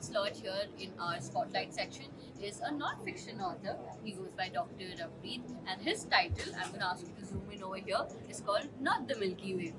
slot here in our spotlight section is a non-fiction author. He goes by Dr. Ravpreet, and his title, I'm going to ask you to zoom in over here, is called Not the Milky Way.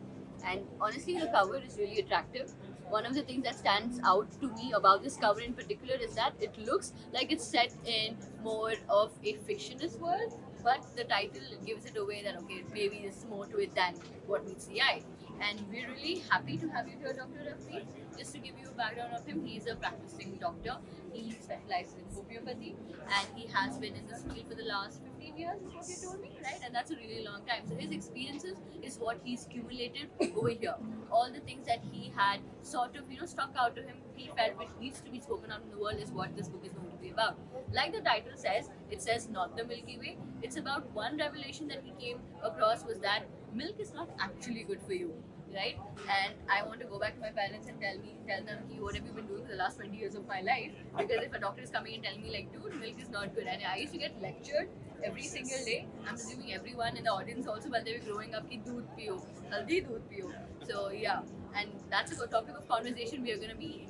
And honestly, the cover is really attractive. One of the things that stands out to me about this cover in particular is that it looks like it's set in more of a fictionist world, but the title gives it away that okay, maybe there's more to it than what meets the eye. And we're really happy to have you here, Dr. Rafi. Just to give you a background of him, he's a practicing doctor. He specializes in homeopathy, and he has been in this field for the last 15 years, is what you told me, right? And that's a really long time. So his experiences is what he's accumulated over here. All the things that he had sort of, struck out to him, he felt which needs to be spoken out in the world is what this book is going to be about. Like the title says, it says not the Milky Way. It's about one revelation that he came across was that milk is not actually good for you, right? And I want to go back to my parents and tell them, what have you been doing for the last 20 years of my life? Because if a doctor is coming and telling me like, dude, milk is not good, and I used to get lectured every single day. I'm assuming everyone in the audience also while they were growing up, ki doodh piyo, haldi doodh piyo. So yeah, and that's a good topic of conversation we are going to be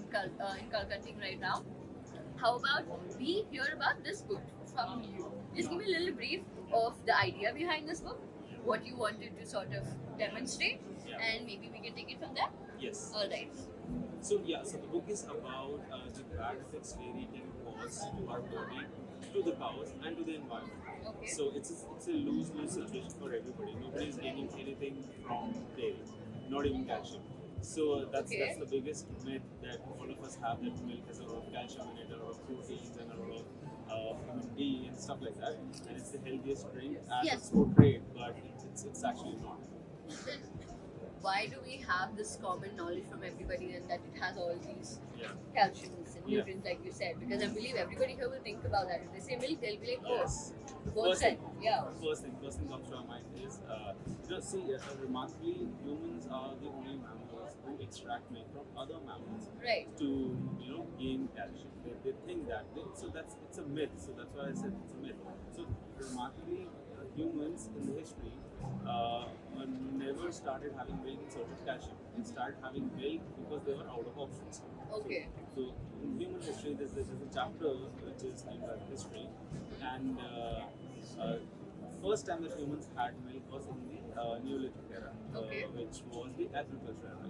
inculcating right now. How about we hear about this book from you? Just give me a little brief of the idea behind this book, what you wanted to sort of demonstrate, and maybe we can take it from there. Yes. All right. So the book is about the bad effects dairy can cause to our body, to the cows, and to the environment. Okay. So it's a lose-lose situation for everybody. Nobody is gaining anything from dairy, not even calcium. So that's the biggest myth that all of us have, that milk has a lot of calcium in it, a lot of proteins, and a lot of vitamin D and stuff like that. And it's the healthiest drink as Yes. it's portrayed, but it's actually not. Then why do we have this common knowledge from everybody and that it has all these Yeah. calciums and nutrients, like you said? Because I believe everybody here will think about that. If they say milk, they'll be like, oh, Yes. both First said. thing, Yeah. first thing comes to our mind is, remarkably, humans are the only mammals who extract milk from other mammals Right. to, gain calcium. They think that. It's a myth. So that's why I said it's a myth. So remarkably, humans in the history never started having milk in search of calcium. They started having milk because they were out of options. Okay. So in human history, there's a chapter which is named as history, and first time that humans had milk was in the Neolithic era, Okay. which was the agriculture era.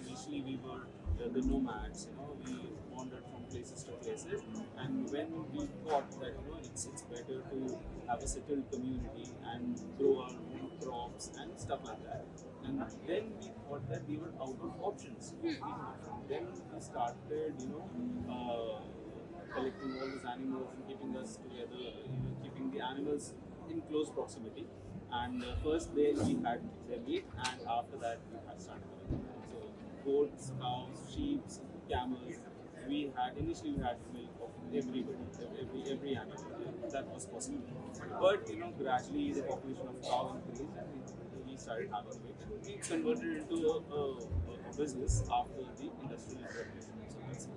Initially we were the nomads. We wandered from places to places, and when we thought that it's better to have a settled community and grow our own crops and stuff like that, and then we thought that we were out of options. Then we started, collecting all these animals and keeping us together, keeping the animals in close proximity. And first day we had their meat, and after that we had started having them. So goats, cows, sheep, camels. Initially we had milk of everybody, every animal that was possible. But gradually the population of cow increased, and we started having meat. We converted into a business after the industrial revolution. So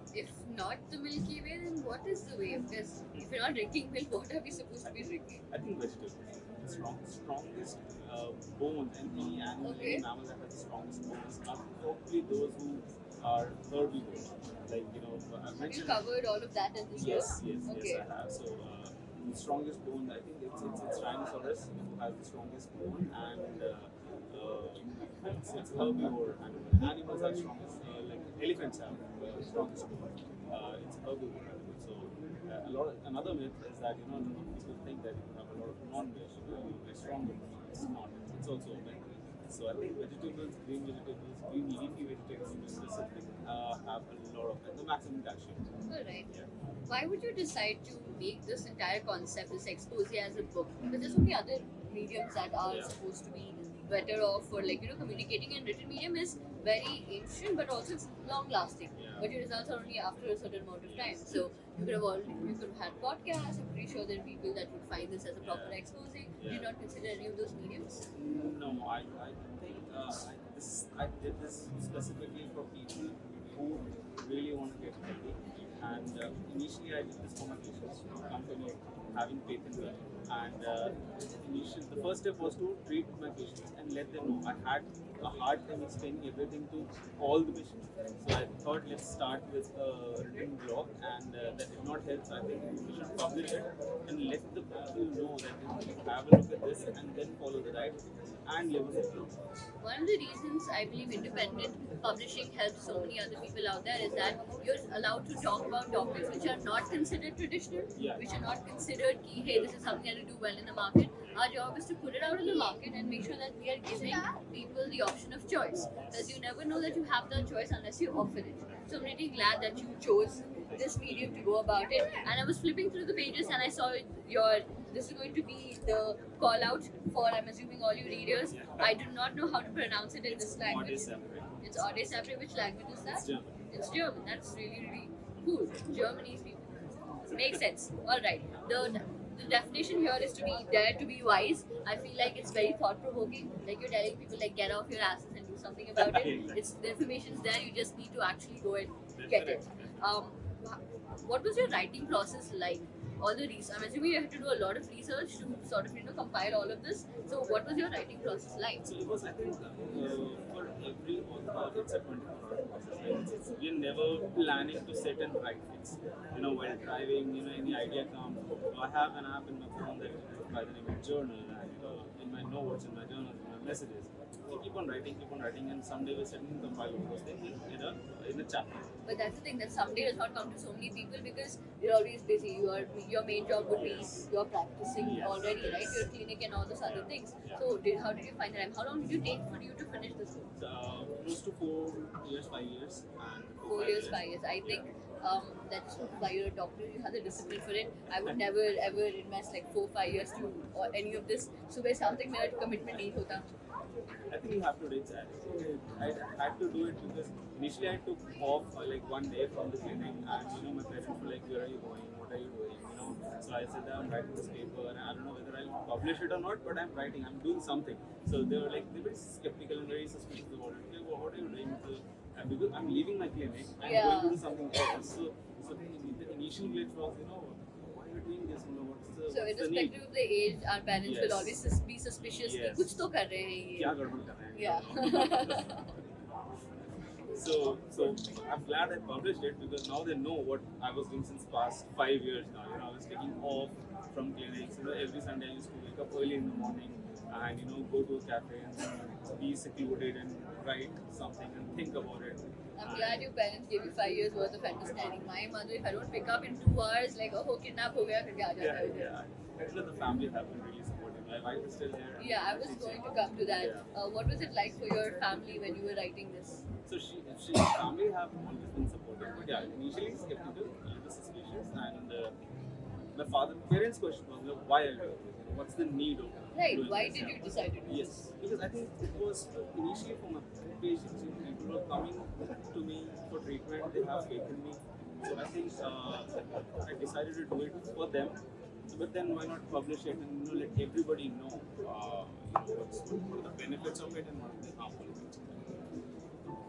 that's If not the Milky Way, then what is the way? Because if you're not drinking milk, what are we supposed to be drinking? I think vegetables. The strongest bone, and any animal, Okay. any mammal that has the strongest bones are probably those who are herbivores. Like, I Have you mentioned. covered all of that in this Yes, book? yes, I have. So, the strongest bone, I think it's Tyrannosaurus who has the strongest bone, and it's herbivore animal. Animals are strongest, like elephants have the strongest bone. It's herbivore animal. So, another myth is that a lot of people think that if you have a lot of non-veg, you'll be stronger. It's not. It's also a myth. So I think vegetables, green leafy vegetables in specific, have a lot of the maximum calcium. Alright. Yeah. Why would you decide to make this entire concept, this expose as a book? Because there's so many other mediums that are Yeah. supposed to be better off for communicating, and written medium is very ancient but also it's long lasting. Yeah. But your results are only after a certain amount of time. So you could have had podcasts. I'm pretty sure there are people that would find this as a proper Yeah. expose. Do Yeah. you not consider any of those mediums? No, I think I did this specifically for people who really want to get healthy, And initially, I did this for my patients, company having patent work. And initially, the first step was to treat my patients and let them know. I had a hard time explaining everything to all the patients. So I thought, let's start with a written blog, and that did not help. So I think we should publish it and let the people know that you have a look at this and then follow the diet and live with it. One of the reasons I believe independent publishing helps so many other people out there is that you're allowed to talk about topics which are not considered traditional, Yeah. which are not considered key, hey, this is something that will do well in the market. Our job is to put it out in the market and make sure that we are giving people the option of choice. Because you never know that you have that choice unless you offer it. So I'm really glad that you chose this medium to go about it. And I was flipping through the pages and I saw this is going to be the call out for, I'm assuming, all your readers. I do not know how to pronounce it in this language. It's Aude Sapre. Which language is that? It's German. It's German. That's really, really cool. Germany's people. Makes sense. Alright. The definition here is to be dare to be wise. I feel like it's very thought provoking. Like you're telling people like get off your asses and do something about it. It's the information's there, you just need to actually go and get it. What was your writing process like? All the research. I'm assuming you had to do a lot of research to sort of compile all of this. So what was your writing process like? So it was, I think, for every author, it's a 24-hour process. We're never planning to sit and write things. While driving, any idea comes. I have an app in my phone that by the name of Journal, and in my notes, in my journals, in my messages. We keep on writing, and someday we'll sit and compile all those things in a chapter. But that's the thing, that someday does not come to so many people because you're always busy. Your main job would be you're practicing already, right? Your clinic and all those other things. So how did you find the time? How long did it take for you to finish this book? Close to 4 years, 5 years. And 4 years, 5 years. I think that's why you're a doctor. You have the discipline for it. I would never ever invest like 4-5 years to or any of this. So where something मेरा commitment नहीं होता. I think you have to reach that. I had to do it because initially I took off like one day from the clinic, and my parents were like, "Where are you going? What are you doing?" So I said that I'm writing this paper, and I don't know whether I'll publish it or not, but I'm writing. I'm doing something. So they were very skeptical and very suspicious about it. Like, what are you doing? Because I'm leaving my clinic, I'm going to do something else. So the initial glitch was, why are you doing this? What's So the need? irrespective of the age, our parents will always be suspicious. Yes. कुछ तो कर रहे हैं ये. क्या गड़बड़ कर रहे हैं? Yeah. So I'm glad I published it because now they know what I was doing since past 5 years now. I was taking off from clinics. Every Sunday I used to wake up early in the morning and go to a cafe and be secluded and write something and think about it. I'm glad your parents gave you 5 years worth of understanding. My mother, if I don't pick up in 2 hours, like, oh, kidnap ho gaya, फिर क्या आ जाता है मुझे. Actually, the family have been really supportive. My wife is still here. Yeah, I was going to come to that. What was it like for your family when you were writing this? So she family have always been supportive, but initially skeptical, a little suspicious, and my parents' question was, why are you doing this? What's the need of Right, doing why this? did you decide to do Yes, because I think it was initially for my patients. People were coming to me for treatment. They have faith in me, so I think I decided to do it for them. But then why not publish it and let everybody know what are the benefits of it and what are the harmful effects of it.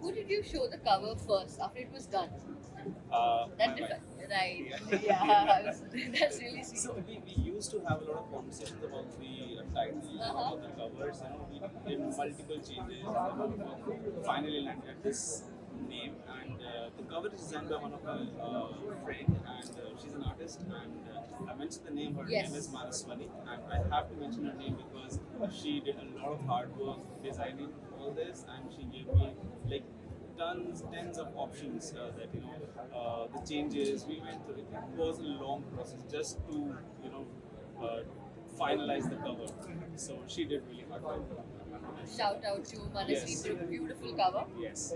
Who did you show the cover first after it was done? My wife. Right. Yeah, that's really sweet. So we used to have a lot of conversations about the title, about the covers. We did multiple changes. Finally landed at this name, and the cover is designed by one of my friend, and she's an artist. And I mentioned the name. Her name is Manaswani, and I have to mention her name because she did a lot of hard work designing all this, and she gave me tens of options that the changes we went through. It was a long process just to finalize the cover. So she did really hard work. Shout out to Manasvi for a beautiful cover. Yes.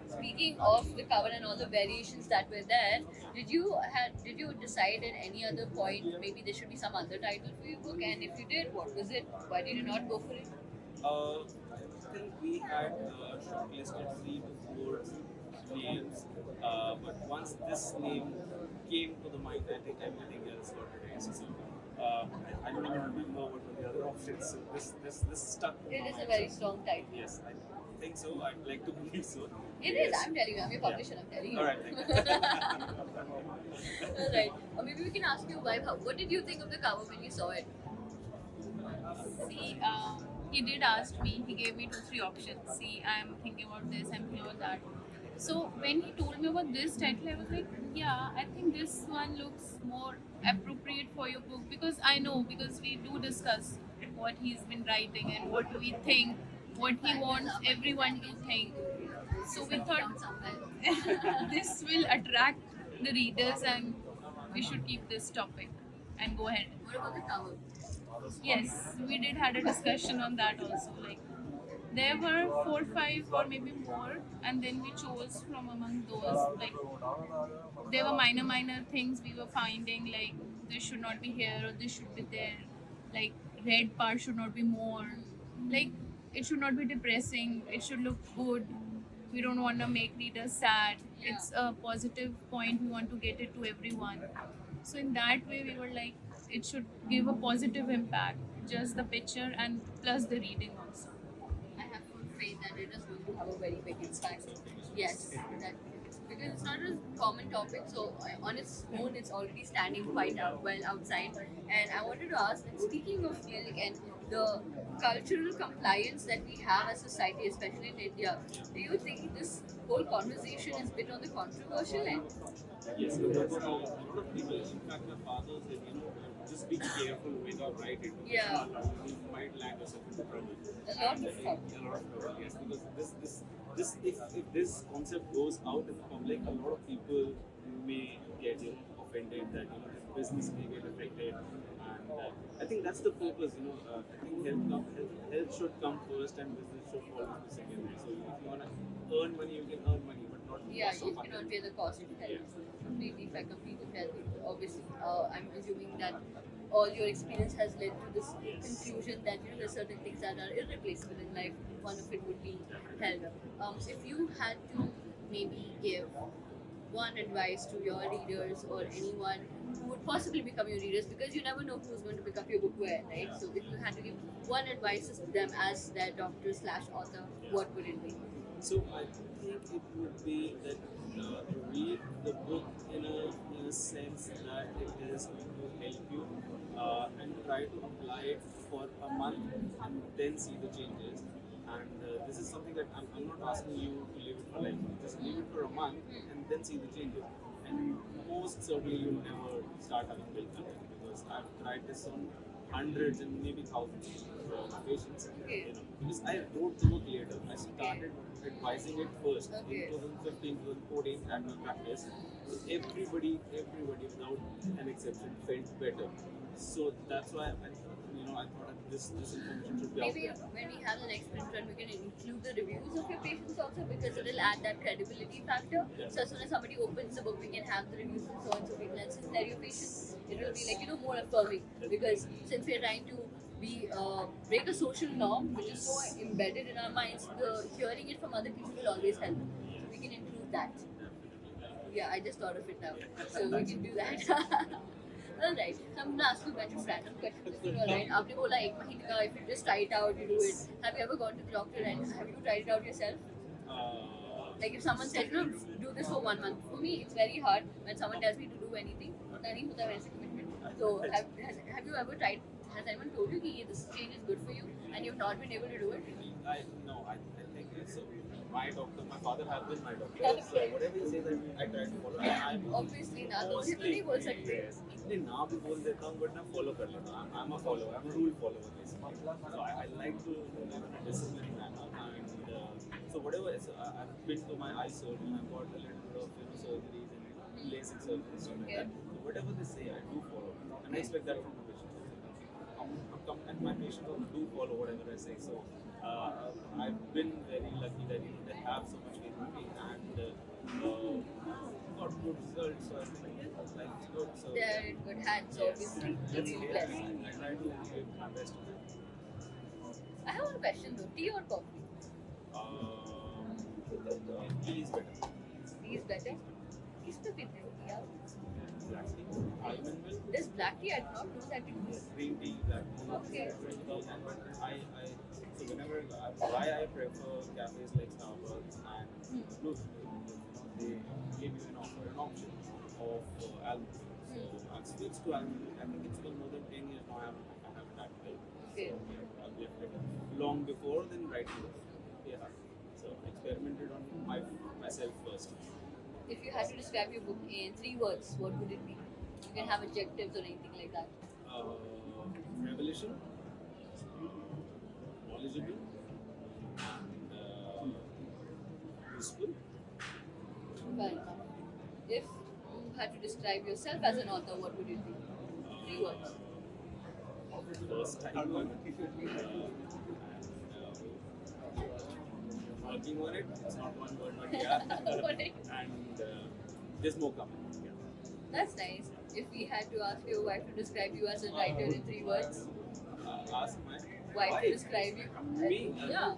Speaking of the cover and all the variations that were there, did you decide at any other point maybe there should be some other title for your book? And if you did, what was it? Why did you not go for it? I think we had shortlisted 3 to 4 names, but once this name came to the mind, I think everything else got erased. So I don't even remember what were the other options. So this stuck. It is a very strong title. Yes, I think so. I'd like to believe so. It is. I'm telling you. I'm your publisher. I'm telling you. All right. Alright. Or maybe we can ask you, Vibe, what did you think of the cover when you saw it? See, he did ask me, he gave me 2-3 options. See, I'm thinking about this, I'm thinking about that. So when he told me about this title, I was like, yeah, I think this one looks more appropriate for your book, because I know, because we do discuss what he's been writing and what we think, what he wants everyone to think. So we thought this will attract the readers and we should keep this topic and go ahead. What about the cover? Yes, we did had a discussion on that also. Like there were 4, 5 or maybe more, and then we chose from among those. Like there were minor things we were finding, like this should not be here or this should be there. Like red part should not be more. Like it should not be depressing. It should look good. We don't want to make readers sad. It's a positive point. We want to get it to everyone. So in that way, we were like, it should give a positive impact. Just the picture and plus the reading also. I have full faith that it is going to have a very big impact. Yes, that, because it's not a common topic, so on its own, it's already standing quite well outside. And I wanted to ask, that speaking of milk and the cultural compliance that we have as a society, especially in India, do you think this whole conversation is a bit on the controversial end? Yes, because a lot of people, in fact, my father said, just be careful when you write it. Yeah. You might land yourself into trouble. A lot of And, trouble. a lot of trouble, yes, because this if this concept goes out in the public, a lot of people may get offended that business may get affected, and I think that's the purpose. I think health should come first, and business should follow the second. So if you wanna earn money, you can earn money, but not Yeah, cost you of cannot health. pay the cost of health. Yeah. Completely, if I complete with health, obviously, I'm assuming that all your experience has led to this conclusion that there's certain things that are irreplaceable in life. One of it would be health. If you had to maybe give one advice to your readers or anyone who would possibly become your readers, because you never know who's going to pick up your book where, right? So if you had to give one advice to them as their doctor/author, what would it be? So I think it would be that read the book in a sense that it is going to help you and try to apply it for a month and then see the changes. And this is something that I'm not asking you to leave it for life. Just leave it for a month and then see the changes. And most certainly you'll never start having milk allergy, because I've tried this on hundreds and maybe thousands of patients. Okay. Because I wrote the book later. I started advising it first Okay. in 2015, 2014 at my practice. Everybody without an exception felt better. So that's why I thought that this information should be out Maybe there. when we have the next print run, we can include the reviews of your patients also, because it will add that credibility factor. So as soon as somebody opens the book, we can have the reviews and so on, so people, and since they're your patients, it will be like more affirming. Because since we're trying to break a social norm which is so embedded in our minds, the hearing it from other people will always help. So we can include that. Yeah, I just thought of it now. So we can do that. Alright, so I'm gonna ask you a bunch of random questions. Alright, आपने बोला एक महीने का, if you just try it out, you do it. Have you ever gone to the doctor and have you tried it out yourself? Like if someone said, do this for 1 month. For me, it's very hard when someone tells me to do anything. पता नहीं होता वैसे commitment. So have you ever tried? Has anyone told you that this change is good for you and you've not been able to do it? I think it's my doctor. My father has been my doctor. So whatever you say that I try to follow. I'm Obviously ना, तो उसे तो नहीं बोल सकते. नहीं ना भी बोल देता हूँ, but मैं follow कर लेता हूँ. I'm a follower. I'm a rule follower basically. So I like to live in a disciplined manner, and so whatever. So I've been to my eye surgeon. I've got a little bit of surgeries and LASIK surgeries stuff like that. So whatever they say, I do follow, and I expect that from the patients. And my patients also do follow whatever I say. So I've been very lucky that they have so much faith in me and got good results. So I think life's good. So They're in good hands, so obviously you're that's really it. blessed. I try to give my best to them. I have one question though. Tea or coffee? Tea is better. Tea is better. किस पे पीते हो tea आप? Black tea, almond milk, This black tea, I do not know that it is. green tea, black tea. Okay. And I So whenever why I prefer cafes like Starbucks and Blue, they give you an option of almond. So I've switched to almond. I think it's been more than 10 years now. I haven't had milk. Okay. So I've left it long before then right now. Yeah. So I experimented on myself first. If you had to describe your book in 3 words, what would it be? You can have adjectives or anything like that. Revelation, knowledgeable, and useful. Fair enough. If you had to describe yourself as an author, what would it be? 3 words. First time one. Working on it. It's not one word, but yeah. Correct. And there's more coming. Yeah. That's nice. If we had to ask your wife to describe you as a writer in 3 words, Ask my wife to describe you. Me? Yeah.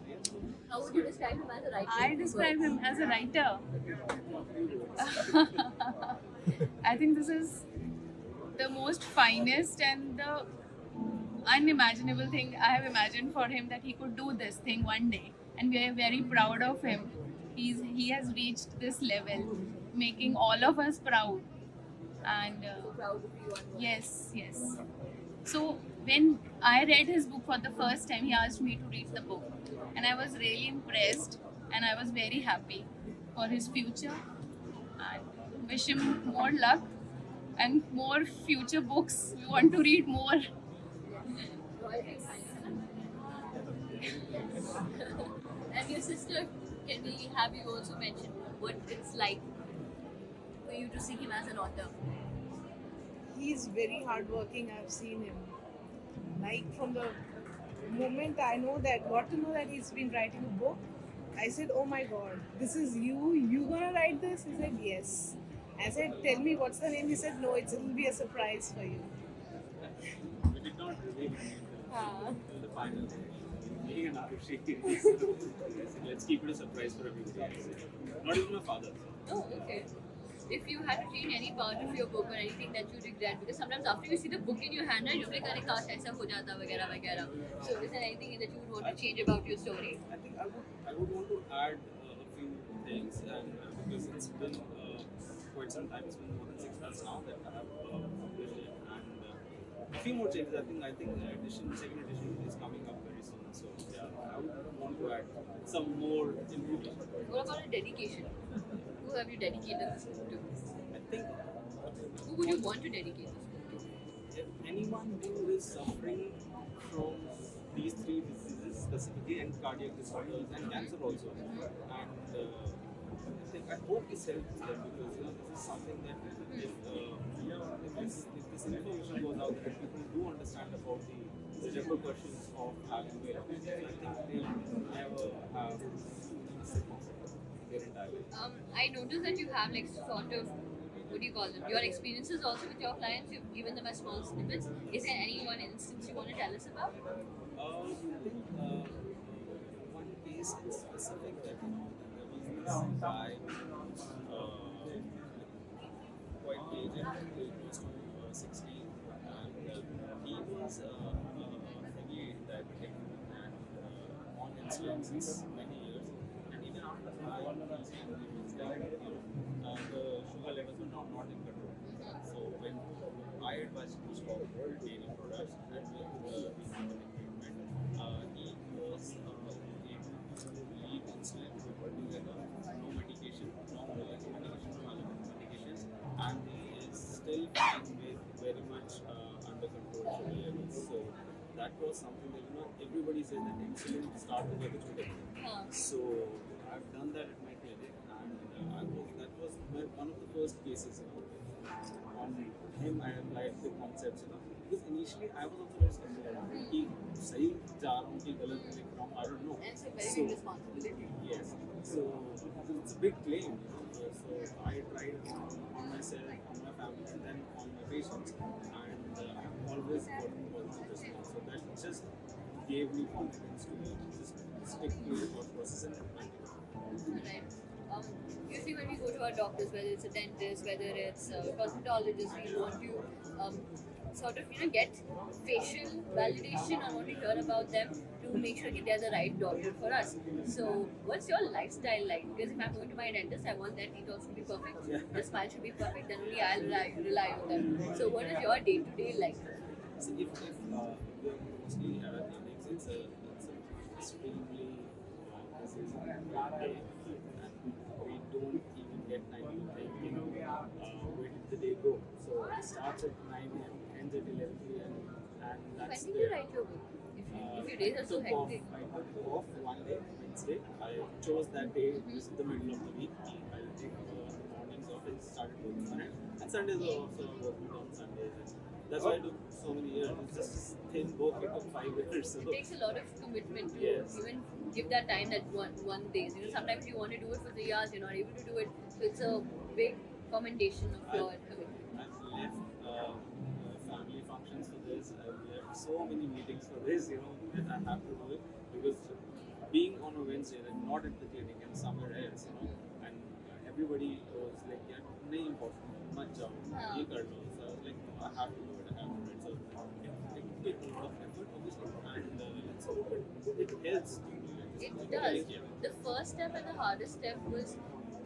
How would you describe him as a writer? I in 3 describe words? him as a writer. I think this is the most finest and the unimaginable thing I have imagined for him, that he could do this thing one day, and we are very proud of him. He has reached this level, making all of us proud. And So proud of you. And yes. So when I read his book for the first time, he asked me to read the book, and I was really impressed, and I was very happy for his future, and wish him more luck and more future books. We want to read more. And your sister, can we have you also mention what it's like for you to see him as an author? He's very hardworking. I've seen him. Like from the moment I know that, got to know that he's been writing a book, I said, "Oh my God, this is you. You gonna write this?" He said, "Yes." I said, "Tell me what's the name." He said, "No, it'll be a surprise for you." We did not reveal until the final day. Me and Arushi. Let's keep it a surprise for everybody. Not even my father. Oh, okay. If you had to change any part of your book or anything that you regret, because sometimes after you see the book in your hand, right, you're like, "Arey, kash aisa ho jata," वगैरह वगैरह. So is there anything that you would want to change about your story? I think I would want to add a few things, and because it's been quite some time, it's been more than 6 months now that I have published it, and a few more changes. I think second edition is coming up very soon. So yeah, I would want to add some more information. What about a dedication? Who have you dedicated this book to? I think Who would you want to dedicate this book to? if anyone who is suffering from these 3 diseases specifically, and cardiac disorders and cancer also, and I hope this helps them, because this is something that if this information goes out there, people do understand about the repercussions of having weight loss. So I think they'll never have sickness their entire life. I noticed that you have like sort of, what do you call them, your experiences also with your clients. You've given them as small snippets. Is there any one instance you want to tell us about? I think one case in specific that there was this guy, quite aged, close to 60, and he was heavy diabetic and on insulin since many years, and even after that, he was like, the sugar levels were not in control. So when I advised him to stop dairy products and with insulin treatment, he was able to leave insulin altogether, no medication, no medication, no allopathic medications, and he is still fine with very much under control sugar levels. So that was something that everybody says that insulin start to get today. So I've done that at my clinic, and that was one of the first cases. On him, I applied the concepts. Because initially I was also very skeptical. कि सही जा रहा हूँ कि गलत लिख रहा हूँ, I don't know. And it's a very big responsibility. Yes. So it's a big claim. So I tried on myself, on my family, and then on my patients, and I have always gotten positive response. So that just gave me confidence to just stick to the thought process and Right. Usually when we go to our doctors, whether it's a dentist, whether it's a cosmetologist, we want to sort of get facial validation on what we hear about them to make sure that they're the right doctor for us. So, what's your lifestyle like? Because if I'm going to my dentist, I want their teeth also to be perfect, the smile should be perfect, then only I'll rely on them. So, what is your day to day like? So if we're mostly at our clinics, it's extremely busy day, and we don't even get time to think, where did the day go? So it starts at 9 a.m., ends at 11 p.m., and When that's did you write your book? If your days are so took off. hectic. I took off one day, Wednesday. I chose that day. This is the middle of the week. I'll take the mornings off and started working on it. And Sundays are also working on Sundays. And that's why I took so many years. It's just a thin book. It took 5 years. So It takes a lot of commitment to Yes. even give that time that one day. Sometimes you want to do it for 3 hours, you're not able to do it. So it's a big commendation of your commitment. I've left family functions for this. I've left so many meetings for this, that I have to do it because being on a Wednesday and not at the clinic and somewhere else, and everybody was like, yeah, nahi important, mat jao, ye kar lo. So I was like, no, I have to do it, I have to do it. So it takes a lot of effort, obviously, and let's hope it helps. It does. The first step and the hardest step was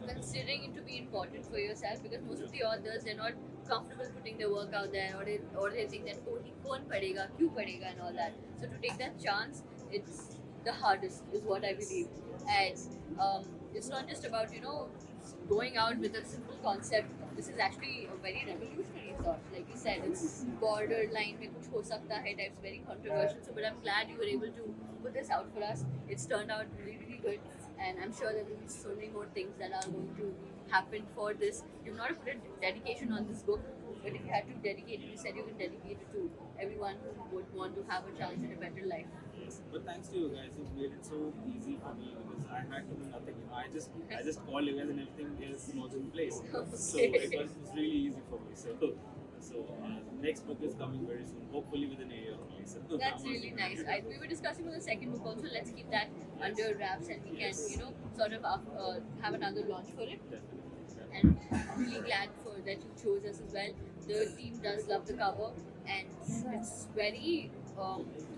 considering it to be important for yourself because most of the authors they're not comfortable putting their work out there or they think that oh he kaun padega, kyun padega and all that. So to take that chance, it's the hardest is what I believe. And it's not just about going out with a simple concept. This is actually a very revolutionary thought. Like you said, it's borderline mein kuch ho sakta hai types, very controversial. So, but I'm glad you were able to put this out for us. It's turned out really, really good, and I'm sure there will be so many more things that are going to happen for this. You've not put a dedication on this book, but if you had to dedicate it, you said you can dedicate it to everyone who would want to have a chance at a better life. But thanks to you guys, you've made it so easy for me because I had to do nothing. I just called you guys and everything else was in place. So it was really easy for me. So next book is coming very soon, hopefully within a year only. So That's really nice. We were discussing on the second book also. Let's keep that under wraps and we can, sort of have another launch for it. Definitely. And I'm really glad for that you chose us as well. The team does love the cover, and it's very.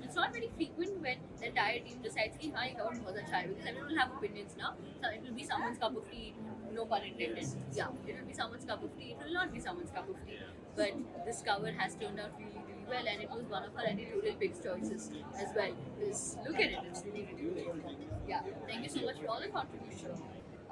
It's not very frequent when the entire team decides कि हाँ ये cover बहुत अच्छा है because everyone will have opinions now. So it will be someone's cup of tea, no pun intended. Yeah, it will be someone's cup of tea. It will not be someone's cup of tea. But this cover has turned out really, really well, and it was one of our editorial picks choices as well. Because look at it, it's really, really good. Yeah, thank you so much for all the contribution.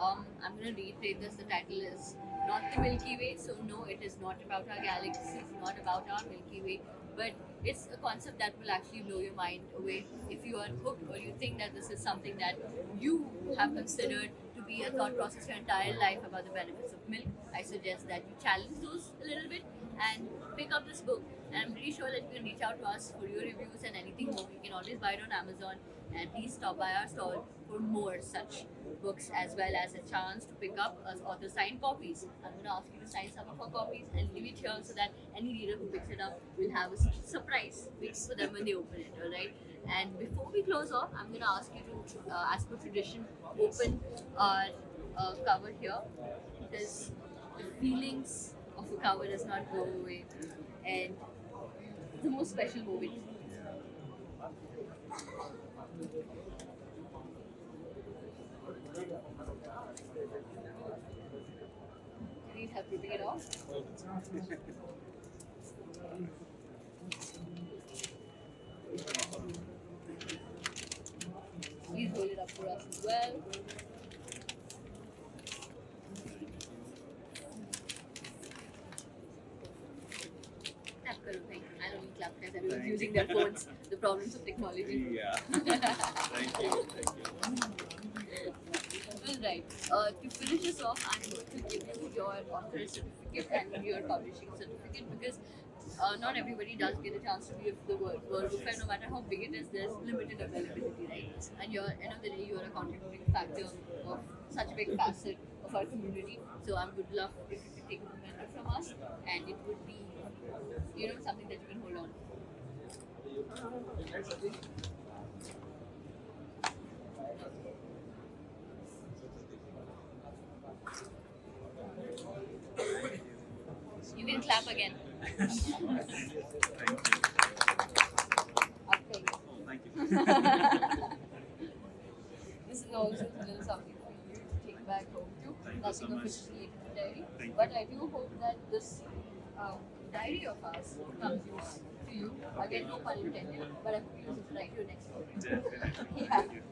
I'm going to reiterate this. The title is not the Milky Way. So no, it is not about our galaxy. It's not about our Milky Way. But it's a concept that will actually blow your mind away if you are hooked or you think that this is something that you have considered to be a thought process your entire life about the benefits of milk. I suggest that you challenge those a little bit and pick up this book. And I'm pretty sure that you can reach out to us for your reviews and anything more. You can always buy it on Amazon. And please stop by our stall for more such books as well as a chance to pick up author signed copies. I'm going to ask you to sign some of our copies and leave it here so that any reader who picks it up will have a surprise waiting for them when they open it, alright? And before we close off, I'm going to ask you to, as per tradition, open our cover here because the feelings of a cover does not go away and it's the most special moment. You need help ripping it off? Please hold it up for us as well. Clap karo, thank you. I don't need clap because everyone's using their phones. The problems of technology. Yeah. Thank you. Alright, to finish this off, I'm going to give you your author certificate and your publishing certificate because not everybody does get a chance to be of the World Book Fair. No matter how big it is, there's limited availability, right? And you're, end of the day, you're a contributing factor of such a big facet of our community. So I would love if you could take a memento from us, and it would be, something that you can hold on. You can clap again. Okay. Oh, thank you. This is also a little something for you to take back home too. Thank you Nothing so much. officially in the diary. Thank But you. I do hope that this diary of ours comes use to you. Again, no pun intended, but I hope you use it to write your next book. Definitely. Yeah. Thank you.